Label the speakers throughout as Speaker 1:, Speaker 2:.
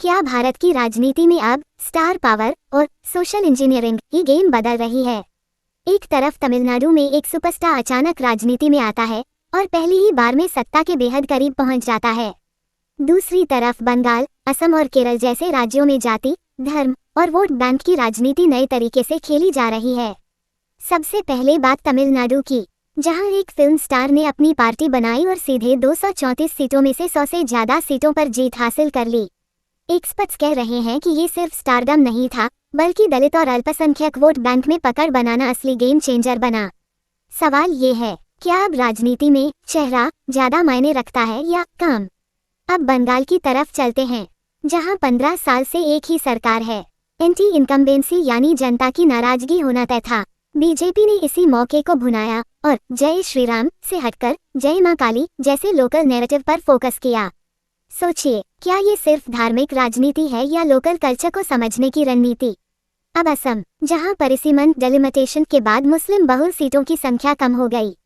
Speaker 1: क्या भारत की राजनीति में अब स्टार पावर और सोशल इंजीनियरिंग की गेम बदल रही है? एक तरफ तमिलनाडु में एक सुपरस्टार अचानक राजनीति में आता है और पहली ही बार में सत्ता के बेहद करीब पहुंच जाता है। दूसरी तरफ बंगाल, असम और केरल जैसे राज्यों में जाति, धर्म और वोट बैंक की राजनीति नए तरीके से खेली जा रही है। सबसे पहले बात तमिलनाडु की, जहां एक फिल्म स्टार ने अपनी पार्टी बनाई और सीधे 234 सीटों में से 100 से ज्यादा सीटों पर जीत हासिल कर ली। एक्सपर्ट्स कह रहे हैं कि ये सिर्फ स्टारडम नहीं था, बल्कि दलित और अल्पसंख्यक वोट बैंक में पकड़ बनाना असली गेम चेंजर बना। सवाल ये है, क्या अब राजनीति में चेहरा ज्यादा मायने रखता है या काम? अब बंगाल की तरफ चलते हैं, जहां 15 साल से एक ही सरकार है। एंटी इनकम्बेंसी यानी जनता की नाराजगी होना तय था। बीजेपी ने इसी मौके को भुनाया और जय श्री राम से हटकर जय मां काली जैसे लोकल नैरेटिव पर फोकस किया। सोचिए, क्या ये सिर्फ धार्मिक राजनीति है या लोकल कल्चर को समझने की रणनीति? अब असम, जहां परिसीमन डेलिमिटेशन के बाद मुस्लिम बहुल सीटों की संख्या कम हो गई,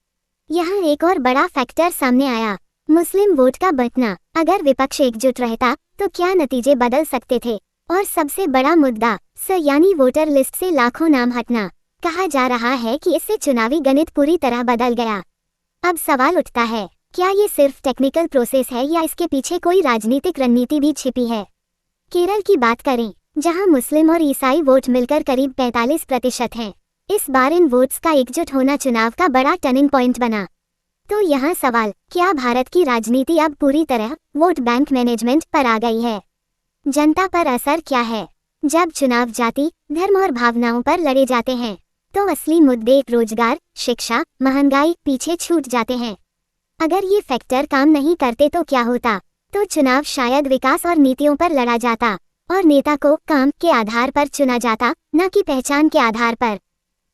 Speaker 1: यहाँ एक और बड़ा फैक्टर सामने आया, मुस्लिम वोट का बंटना। अगर विपक्ष एकजुट रहता तो क्या नतीजे बदल सकते थे? और सबसे बड़ा मुद्दा यानी वोटर लिस्ट से लाखों नाम हटना। कहा जा रहा है कि इससे चुनावी गणित पूरी तरह बदल गया। अब सवाल उठता है, क्या ये सिर्फ टेक्निकल प्रोसेस है या इसके पीछे कोई राजनीतिक रणनीति भी छिपी है? केरल की बात करें, जहां मुस्लिम और ईसाई वोट मिलकर करीब 45% हैं। इस बार इन वोट्स का एकजुट होना चुनाव का बड़ा टर्निंग पॉइंट बना। तो यहाँ सवाल, क्या भारत की राजनीति अब पूरी तरह वोट बैंक मैनेजमेंट पर आ गई है? जनता पर असर क्या है? जब चुनाव जाति, धर्म और भावनाओं पर लड़े जाते हैं, तो असली मुद्दे रोजगार, शिक्षा, महंगाई पीछे छूट जाते हैं। अगर ये फैक्टर काम नहीं करते तो क्या होता? तो चुनाव शायद विकास और नीतियों पर लड़ा जाता और नेता को काम के आधार पर चुना जाता, न कि पहचान के आधार पर।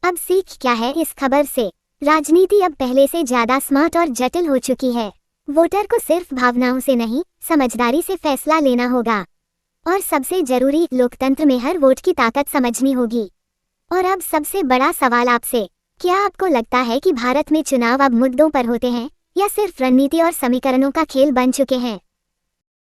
Speaker 1: अब सीख क्या है इस खबर से? राजनीति अब पहले से ज्यादा स्मार्ट और जटिल हो चुकी है। वोटर को सिर्फ भावनाओं से नहीं, समझदारी से फैसला लेना होगा। और सबसे जरूरी, लोकतंत्र में हर वोट की ताकत समझनी होगी। और अब सबसे बड़ा सवाल आपसे, क्या आपको लगता है कि भारत में चुनाव अब मुद्दों पर होते हैं या सिर्फ रणनीति और समीकरणों का खेल बन चुके हैं?